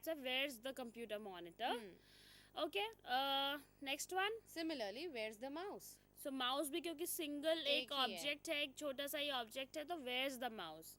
that's a where's the computer monitor. Okay, next one. Similarly, where's the mouse? So mouse भी क्योंकि single एक एक ही है. Object है, एक छोटा सा ही ऑब्जेक्ट है, तो where's the mouse.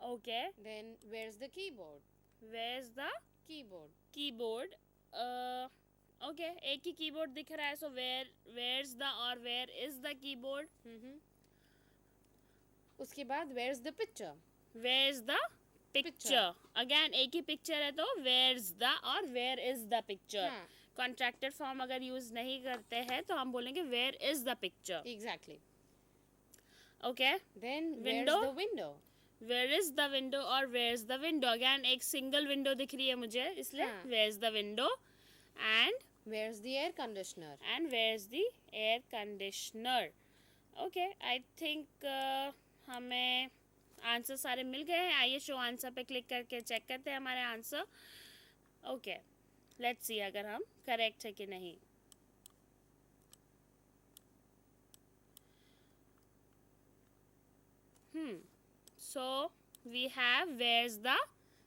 Okay, Then where's the keyboard? where's the Keyboard. keyboard. Okay, एक ही कीबोर्ड दिख रहा है, so where's the और where is the keyboard. उसके बाद where's the picture? Where's the picture. Again एक ही पिक्चर है, तो where's the और where is the picture. हाँ. कॉन्ट्रैक्टेड फॉर्म अगर यूज नहीं करते हैं तो हम बोलेंगे where is the picture. Exactly. Okay, Then Window? where's the window? where is the window और where's the window. Again एक सिंगल विंडो दिख रही है मुझे, इसलिए हाँ. where's the window Where's the air conditioner? and where's the air conditioner. Okay, I think हमें answer सारे मिल गए हैं. आइए शो आंसर पे क्लिक करके चेक करते हैं हमारे आंसर. ओके, लेट्स सी अगर हम करेक्ट है कि नहीं. So we have where's the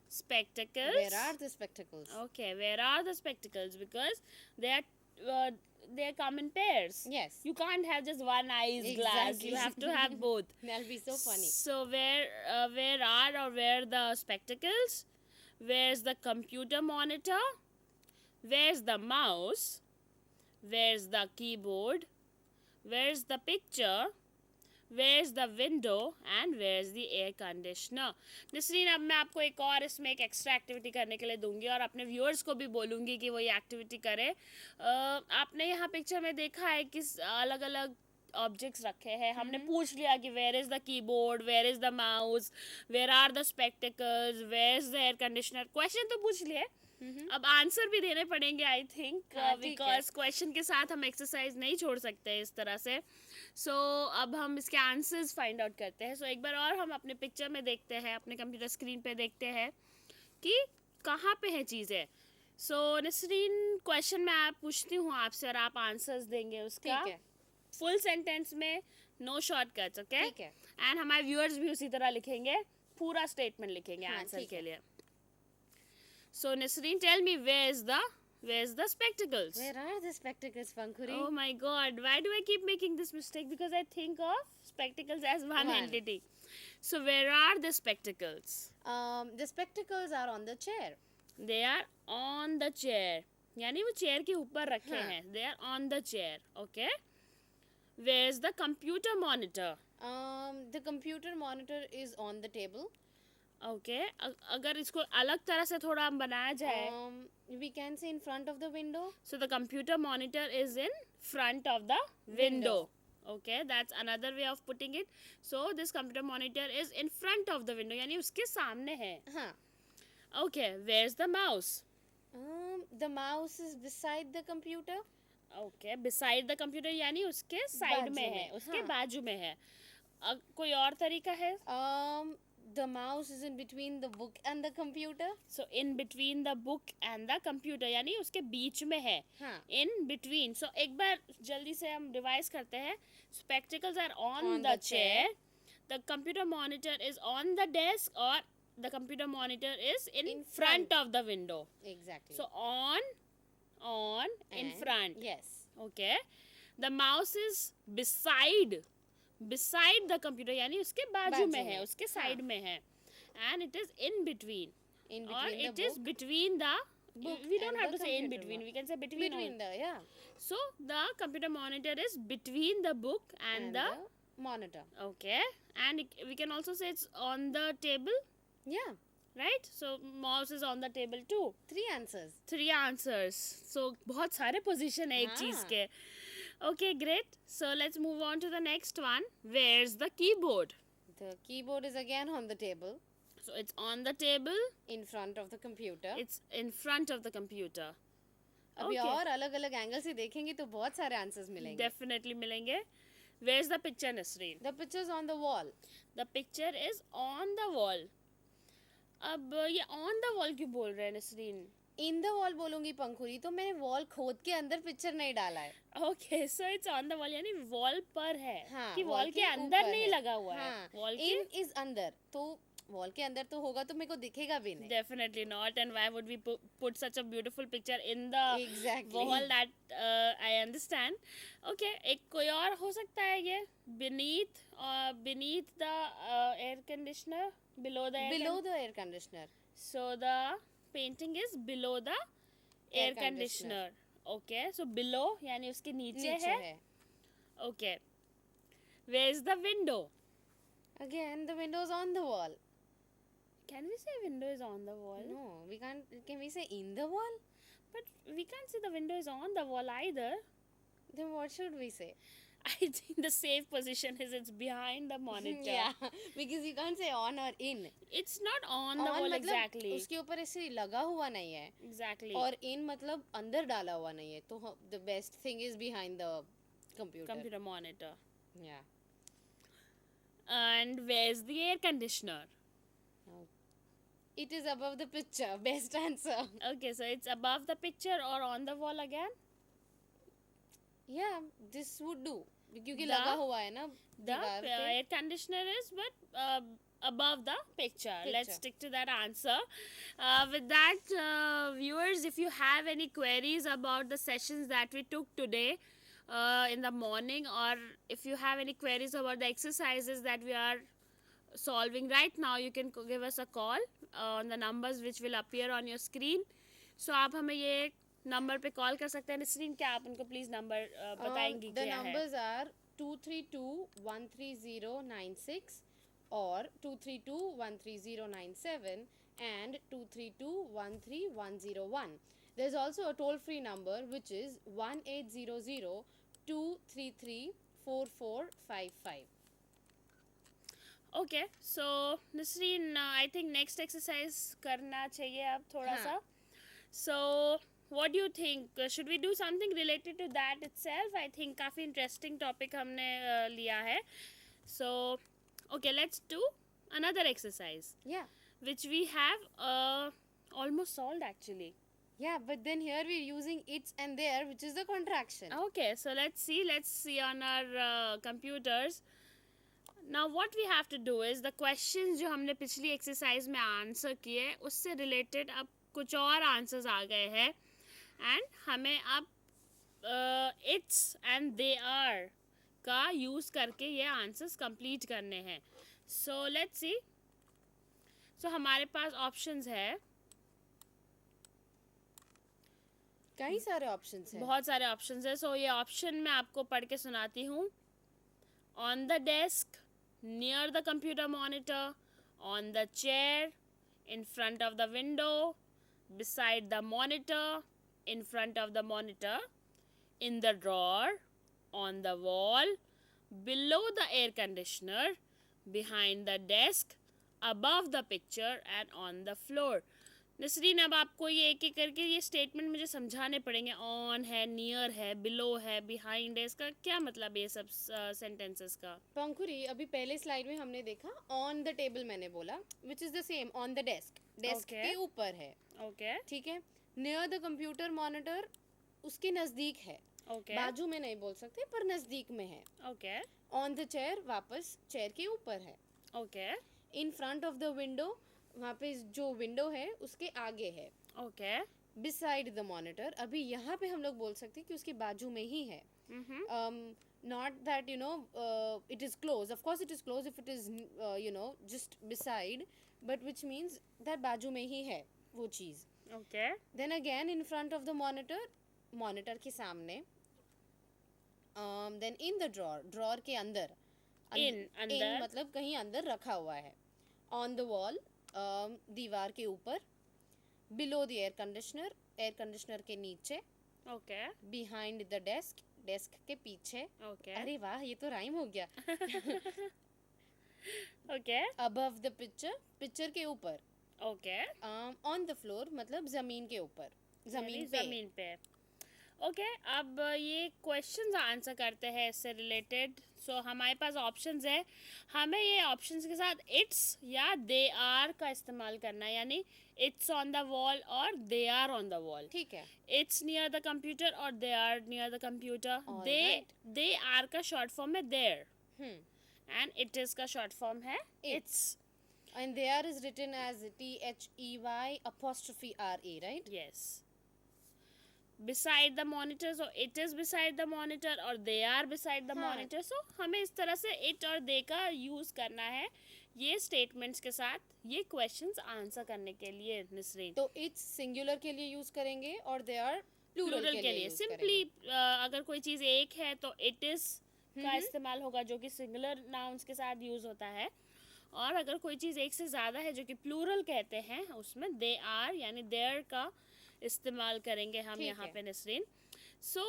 spectacles. Where are the spectacles? Okay, where are the spectacles? Because they come in pairs. Yes. You can't have just one eyes glass. Exactly. You have to have both. That'll be so funny. So where are or where the spectacles? Where's the computer monitor? Where's the mouse? Where's the keyboard? Where's the picture? Where's the window? And where's the air conditioner? Nasreen, अब मैं आपको एक और इसमें एक extra activity करने के लिए दूंगी और अपने व्यूअर्स को भी बोलूँगी कि वो ये एक्टिविटी करें. आपने यहाँ पिक्चर में देखा है कि अलग अलग ऑब्जेक्ट्स रखे हैं. हमने पूछ लिया कि where is the keyboard, where is the mouse, where are the spectacles, where is the air conditioner. Question तो पूछ लिए, अब आंसर भी देने पड़ेंगे आई थिंक, बिकॉज क्वेश्चन के साथ हम एक्सरसाइज नहीं छोड़ सकते इस तरह से. सो अब हम इसके आंसर्स फाइंड आउट करते हैं. सो एक बार और हम अपने पिक्चर में देखते हैं, अपने कंप्यूटर स्क्रीन पे देखते हैं कि कहाँ पे है चीज़ें. सो नसरीन, क्वेश्चन मैं आप पूछती हूँ आपसे और आप आंसर्स देंगे उसका. ठीक है. फुल सेंटेंस में, नो शॉर्टकट्स. ओके, ठीक है. एंड हमारे व्यूअर्स भी उसी तरह लिखेंगे, पूरा स्टेटमेंट लिखेंगे हाँ, आंसर ठीक के है. लिए. So Nasreen, tell me where's the spectacles? Where are the spectacles, Pankuri? Oh my God, why do I keep making this mistake? Because I think of spectacles as one entity. So where are the spectacles? The spectacles are on the chair. They are on the chair. यानी वो chair के ऊपर रखे हैं. They are on the chair. Okay. Where's the computer monitor? The computer monitor is on the table. Okay. अगर इसको अलग तरह से थोड़ा बनाया जाए, We can say in front of the window. so the computer monitor is in front of the window. Okay, that's another way of putting it. So this computer monitor is in front of the window, यानी उसके सामने है. हाँ. Okay, where's the mouse? The mouse is beside the computer. Okay, beside the computer यानी उसके side में है, उसके बाजू में है. कोई और तरीका है? The mouse is in between the book and the computer. So in between the book and the computer यानी उसके बीच में है. हाँ. In between. So एक बार जल्दी से हम रिवाइज करते हैं. Spectacles are on the chair. The computer monitor is on the desk, or the computer monitor is in front of the window. Exactly. So on in And front. Yes. Okay. The mouse is beside the computer यानी उसके बाजू में है, उसके side में है. And it is in between. In Or between it the is book between the book we don't and have the to say in computer between, one. we can say between between the So the computer monitor is between the book and the monitor. okay, and we can also say it's on the table, Yeah. right? So mouse is on the table too. 3 answers. 3 answers. So बहुत सारे position है एक चीज के. Okay, great. So let's move on to the next one. Where's the keyboard? The keyboard is again on the table. So it's on the table. In front of the computer. It's in front of the computer. अभी Okay. और अलग-अलग angle से देखेंगे तो बहुत सारे answers मिलेंगे. Definitely मिलेंगे. Where's the picture, Nasreen? The picture is on the wall. The picture is on the wall. अब ये on the wall क्यों बोल रहे हैं नसरीन? In the wall बोलूंगी पंखुरी, तो मैंने वॉल खोद के अंदर पिक्चर नहीं डाला है. Okay, so it's on the wall यानी वॉल पर है. हाँ, कि wall वॉल के के अंदर ऊपर नहीं है. लगा हुआ है. हाँ. वॉल In के is अंदर, तो वॉल के अंदर तो होगा तो मेरे को दिखेगा भी नहीं. Definitely not. And why would we put such a beautiful picture in the Exactly. wall? That I understand. Okay, एक कोई और हो सकता है ये beneath the air conditioner, below the Below the air conditioner. So the painting is below the air Air conditioner. conditioner. Okay, so below यानी उसके नीचे नीचे है. है. Okay, where is the window? Again, the window is on the wall. Can we say window is on the wall? No, we can't. Can we say in the wall? But we can't say the window is on the wall either. Then what should we say? I think the safe position is it's behind the monitor. Yeah, because you can't say on or in. It's not on the On wall मतलब exactly. उसके ऊपर ऐसे लगा हुआ नहीं है. Exactly. और in मतलब अंदर डाला हुआ नहीं है. तो the best thing is behind the computer. Computer monitor. Yeah. And where's the air conditioner? It is above the picture. Best answer. Okay, so it's above the picture or on the wall again? Yeah, this would do. क्योंकि The- लगा हुआ है ना The दीवार पे. air conditioner is but above the picture. Let's Picture. stick to that answer. With that, viewers, if you have any queries about the sessions that we took today in the morning, or if you have any queries about the exercises that we are solving right now, you can give us a call on the numbers which will appear on your screen. So आप हमें ये number पे call कर सकते हैं. नसरीन, क्या आप उनको प्लीज नंबर बताएंगी The क्या है? numbers are 232-13096 or 232-13097 and 232-13101. There's also a toll-free number which is 1800-233-4455. Okay, so Nasreen, I think next exercise करना चाहिए अब थोड़ा हाँ. सा. So what do you think? Should we do something related to that itself? I think काफी interesting topic हमने लिया है. So okay, let's do another exercise Yeah. which we have almost solved actually. Yeah, but then here we're using its and there, which is the contraction. Okay, so let's see on our computers. Now what we have to do is the questions जो हमने पिछली exercise में answer किए उससे related अब कुछ और answers आ गए हैं and हमें अब it's and they are का use करके ये answers complete करने हैं. So let's see. So हमारे पास options है, कई सारे options हैं. बहुत सारे options है. So ये option मैं आपको पढ़ के सुनाती हूँ. On the desk, near the computer monitor, on the chair, in front of the window, beside the monitor, in front of the monitor, in the drawer, on the wall, below the air conditioner, behind the desk, above the picture and on the floor. Nasreen, अब आपको ये एक एक करके ये statement मुझे समझाने पड़ेंगे. ऑन है, नियर है, बिलो है, बिहाइंड है. इसका क्या मतलब है ये सब सेंटेंसेस का? पंखुरी, अभी पहले स्लाइड में हमने देखा ऑन द टेबल मैंने बोला, which is the same on the desk. Desk Okay. के ऊपर है. ओके ठीक है. नियर द कंप्यूटर मॉनिटर उसके नजदीक है. ओके बाजू में नहीं बोल सकते पर नजदीक में है. ओके ऑन द चेयर वापस चेयर के ऊपर है. Okay in front of the window वहाँ पे जो विंडो है उसके आगे है. ओके बिसाइड द मॉनिटर, अभी यहाँ पे हम लोग बोल सकते हैं कि उसके बाजू में ही है. Not that it is close. Of course it is close if it is just beside, but which means that बाजू में ही है वो चीज़. Okay Then again in front of the monitor के सामने. Then in the drawer के अंदर. अंदर मतलब कहीं अंदर रखा हुआ है. On the wall, दीवार के ऊपर. Below the air conditioner के नीचे. ओके Behind the desk के पीछे. ओके अरे वाह, ये तो राइम हो गया. ओके Above the picture के ऊपर. ओके On the floor मतलब जमीन के ऊपर. जमीन पे. जमीन पे. ओके, अब ये क्वेश्चंस आंसर करते हैं इससे रिलेटेड. सो हमारे पास ऑप्शंस है. हमें ये ऑप्शंस के साथ इट्स या दे आर का इस्तेमाल करना है. यानी इट्स ऑन द वॉल और they are on the wall. ठीक है. इट्स नियर द कंप्यूटर और they are near the computer. All they right. They are का शॉर्ट फॉर्म है there hmm. And it is का शॉर्ट फॉर्म है It's. It's. And there is written as THEY apostrophe RA, right? Yes. Beside the monitor, so it is beside the monitor और they are beside the हाँ. monitor. So हमें इस तरह से it और they का use करना है ये स्टेटमेंट्स के साथ ये क्वेश्चंस आंसर करने के लिए निसरीन. तो इट्स सिंगुलर के लिए यूज करेंगे और दे आर प्लूरल के लिए use सिंपली करेंगे. अगर कोई चीज एक है तो इट इज का इस्तेमाल होगा जो कि सिंगुलर नाउन्स के साथ यूज होता है, और अगर कोई चीज एक से ज्यादा है जो कि प्लूरल कहते हैं उसमें दे आर यानी देयर का इस्तेमाल करेंगे हम ठीक यहाँ है. पे Nisreen. So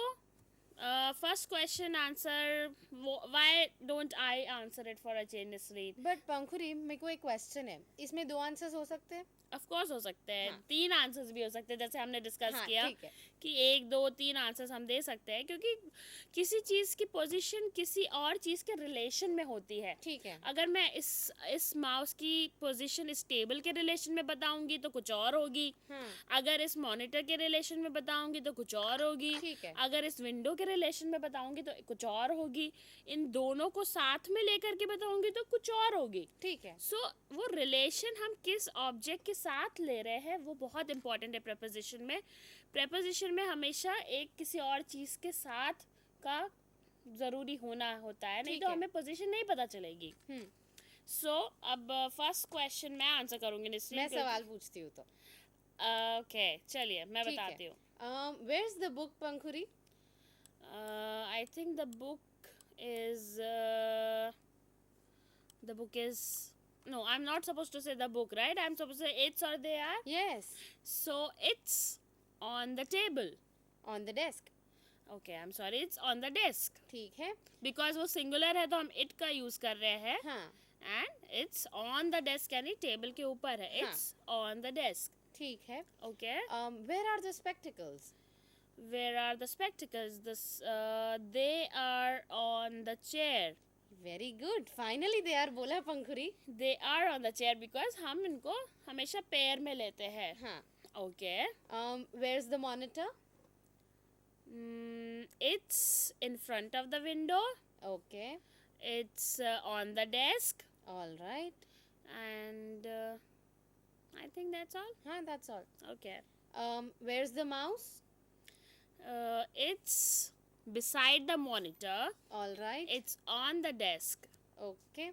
first question answer, why don't I answer it for a change Nisreen? But Pankhuri, मेरे को एक क्वेश्चन है, इसमें 2 आंसर्स हो सकते हैं? ऑफ कोर्स हो सकते हैं. हाँ. 3 आंसर्स भी हो सकते हैं जैसे हमने डिस्कस हाँ, किया ठीक है. कि 1 2 3 आंसर्स हम दे सकते हैं क्योंकि किसी चीज की पोजीशन किसी और चीज के रिलेशन में होती है. ठीक है. अगर मैं इस माउस की पोजीशन इस टेबल के रिलेशन में बताऊंगी तो कुछ और होगी. हाँ. अगर इस मॉनिटर के रिलेशन में बताऊंगी तो कुछ और होगी. ठीक है. अगर इस विंडो के रिलेशन में बताऊंगी तो कुछ और होगी. इन दोनों को साथ में लेकर के बताऊंगी तो कुछ और होगी. ठीक है. सो वो रिलेशन हम किस ऑब्जेक्ट के साथ ले रहे हैं वो बहुत इंपॉर्टेंट है प्रेपोजिशन में. प्रेपोजिशन में हमेशा एक किसी और चीज के साथ का जरूरी होना होता है, नहीं ठीक तो है. हमें पोजीशन नहीं पता चलेगी. हम्म. सो अब फर्स्ट क्वेश्चन मैं आंसर करूंगी निश्चित. मैं सवाल पूछती हूँ तो. ओके चलिए मैं ठीक बताती है. हूँ. Where's the book, पंखुरी? I think the book is no, I'm not supposed to say the book, right? I'm supposed to say it's or they are. Yes. So it's on the table. On the desk. Okay, I'm sorry, it's on the desk. ठीक है. Because वो singular है तो हम it का use कर रहे हैं. हाँ. And it's on the desk यानी table के ऊपर है. हाँ. It's on the desk. ठीक है. Okay. Where are the spectacles? Where are the spectacles? They are on the chair. Very good. Finally they are बोला पंखुरी. They are on the chair because हम इनको हमेशा पेयर में लेते हैं. हाँ. Okay. Where's the monitor? It's in front of the window. Okay. It's on the desk. All right. And I think that's all. हाँ, that's all. Okay. Where's the mouse? It's beside the monitor. All right. It's on the desk. Okay.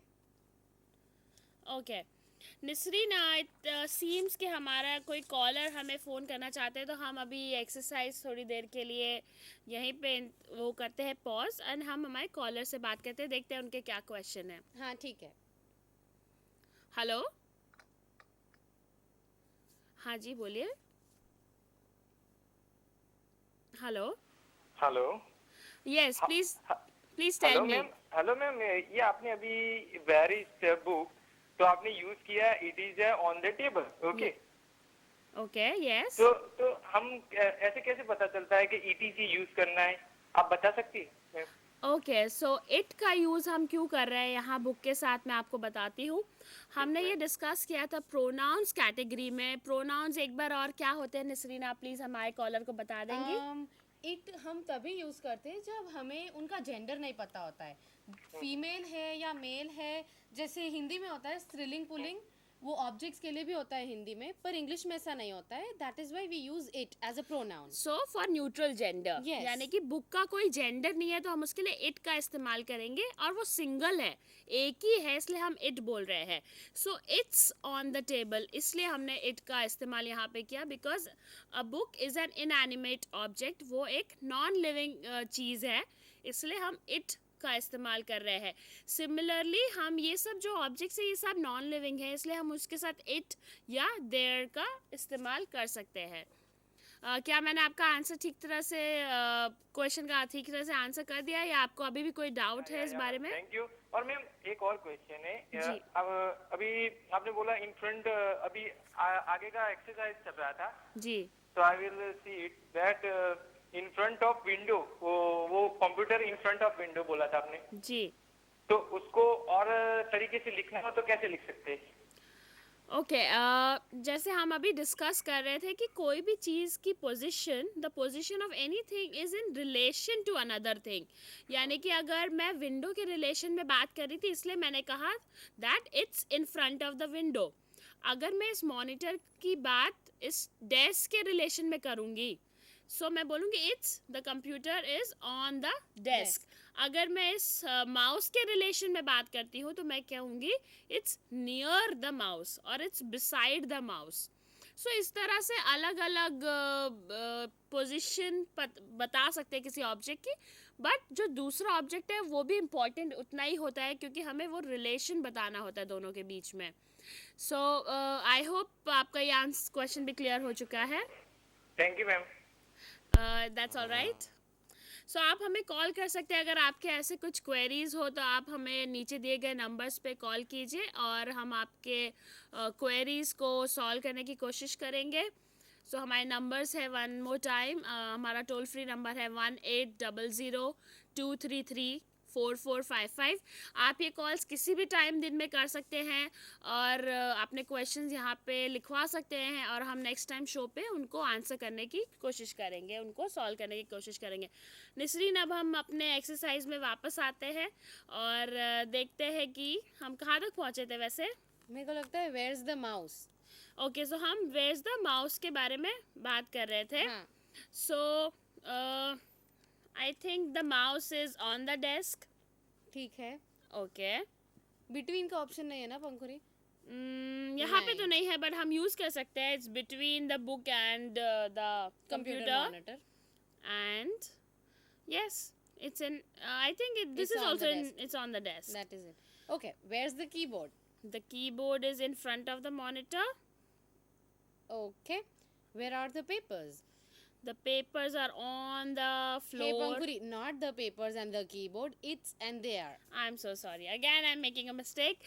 Okay. निसरीन, it seems कि हमारा कोई collar हमें phone करना चाहते हैं तो हम अभी एक्सरसाइज थोड़ी देर के लिए यहीं पे वो करते हैं पॉज एंड हम हमारे कॉलर से बात करते हैं, देखते हैं उनके क्या क्वेश्चन है. हाँ, ठीक है. हेलो. हाँ जी बोलिए. Hello. Hello. Yes please tell hello me. Ma'am. Hello ma'am, ये आपने अभी वेयर इज बुक तो आपने यूज किया it is on the table. Okay. Okay. Yes. तो हम ऐसे कैसे पता चलता है कि ईटीसी यूज करना है, आप बता सकती हैं? ओके, सो इट का यूज़ हम क्यों कर रहे हैं यहाँ बुक के साथ मैं आपको बताती हूँ. हमने ये डिस्कस किया था प्रोनाउंस कैटेगरी में. प्रोनाउंस एक बार और क्या होते हैं निसरीन, आप प्लीज़ हमारे कॉलर को बता देंगी. इट हम तभी यूज करते हैं जब हमें उनका जेंडर नहीं पता होता है, फीमेल है या मेल है. जैसे हिंदी में होता है स्त्रीलिंग पुल्लिंग, वो ऑब्जेक्ट्स के लिए भी होता है हिंदी में, पर इंग्लिश में ऐसा नहीं होता है. That is why we use it as a pronoun. So for neutral gender, Yes. यानी कि बुक का कोई जेंडर नहीं है तो हम उसके लिए इट का इस्तेमाल करेंगे और वो सिंगल है, एक ही है, इसलिए हम इट बोल रहे हैं. So it's on the table, इसलिए हमने इट का इस्तेमाल यहाँ पे किया because a book is an inanimate object. वो एक नॉन लिविंग चीज़ है, इसलिए हम इट का इस्तेमाल कर रहे हैं. सिमिलरली हम ये सब जो ऑब्जेक्ट्स है ये सब नॉन लिविंग है, इसलिए हम उसके साथ इट या देयर का इस्तेमाल कर सकते हैं. क्या मैंने आपका आंसर ठीक तरह से क्वेश्चन का ठीक तरह से आंसर कर दिया या आपको अभी भी कोई डाउट है इस बारे में? Thank you. और मैम एक और क्वेश्चन है. जी. अब अभी आपने बोला इन फ्रंट, अभी आगे का एक्सरसाइज चल रहा था. जी. तो I will see it that in front of window, वो computer in front of window बोला था आपने. जी. तो उसको और तरीके से लिखना हो तो कैसे लिख सकते हैं? ओके जैसे हम अभी डिस्कस कर रहे थे कि कोई भी चीज़ की position, the position of anything is in relation to another thing. यानी कि अगर मैं विंडो के रिलेशन में बात कर रही थी इसलिए मैंने कहा that it's in front of the window. अगर मैं इस मॉनिटर की बात इस डेस्क के रिलेशन में करूँगी सो मैं बोलूँगी it's the computer is on the desk. अगर मैं इस माउस के रिलेशन में बात करती हूँ तो मैं कहूँगी इट्स नियर द माउस और इट्स बिसाइड द माउस। सो इस तरह से अलग अलग पोजीशन बता सकते हैं किसी ऑब्जेक्ट की, बट जो दूसरा ऑब्जेक्ट है वो भी इम्पॉर्टेंट उतना ही होता है क्योंकि हमें वो रिलेशन बताना होता है दोनों के बीच में। सो आई होप आपका ये क्वेश्चन भी क्लियर हो चुका है। Thank you ma'am. That's all right. So आप हमें कॉल कर सकते हैं अगर आपके ऐसे कुछ क्वेरीज हो तो आप हमें नीचे दिए गए नंबर्स पे कॉल कीजिए और हम आपके क्वेरीज को सॉल्व करने की कोशिश करेंगे। सो हमारे नंबर्स है वन मोर टाइम, हमारा टोल फ्री नंबर है 1800-233-4455। आप ये कॉल्स किसी भी टाइम दिन में कर सकते हैं और अपने क्वेश्चंस यहाँ पे लिखवा सकते हैं और हम नेक्स्ट टाइम शो पे उनको आंसर करने की कोशिश करेंगे, उनको सॉल्व करने की कोशिश करेंगे। निसरीन अब हम अपने एक्सरसाइज में वापस आते हैं और देखते हैं कि हम कहाँ तक पहुँचे थे। वैसे मेरे को लगता है where is the mouse. Okay so हम वेयर द माउस के बारे में बात कर रहे थे। हाँ so I think the mouse is on the desk. ठीक है। ओके बिटवीन का ऑप्शन नहीं है ना पंखुरी? यहाँ पे तो नहीं। नहीं है बट हम यूज कर सकते हैं। It's between the book and the computer monitor. and yes it's in I think this It's is on also the in desk. it's on the desk. That is it. Okay, where's the keyboard? The keyboard is in front of the monitor. Okay, where are the papers? The papers are on the Hey floor. Pankuri, not the papers and the keyboard, it's and they are. I'm so sorry again, I'm making a mistake.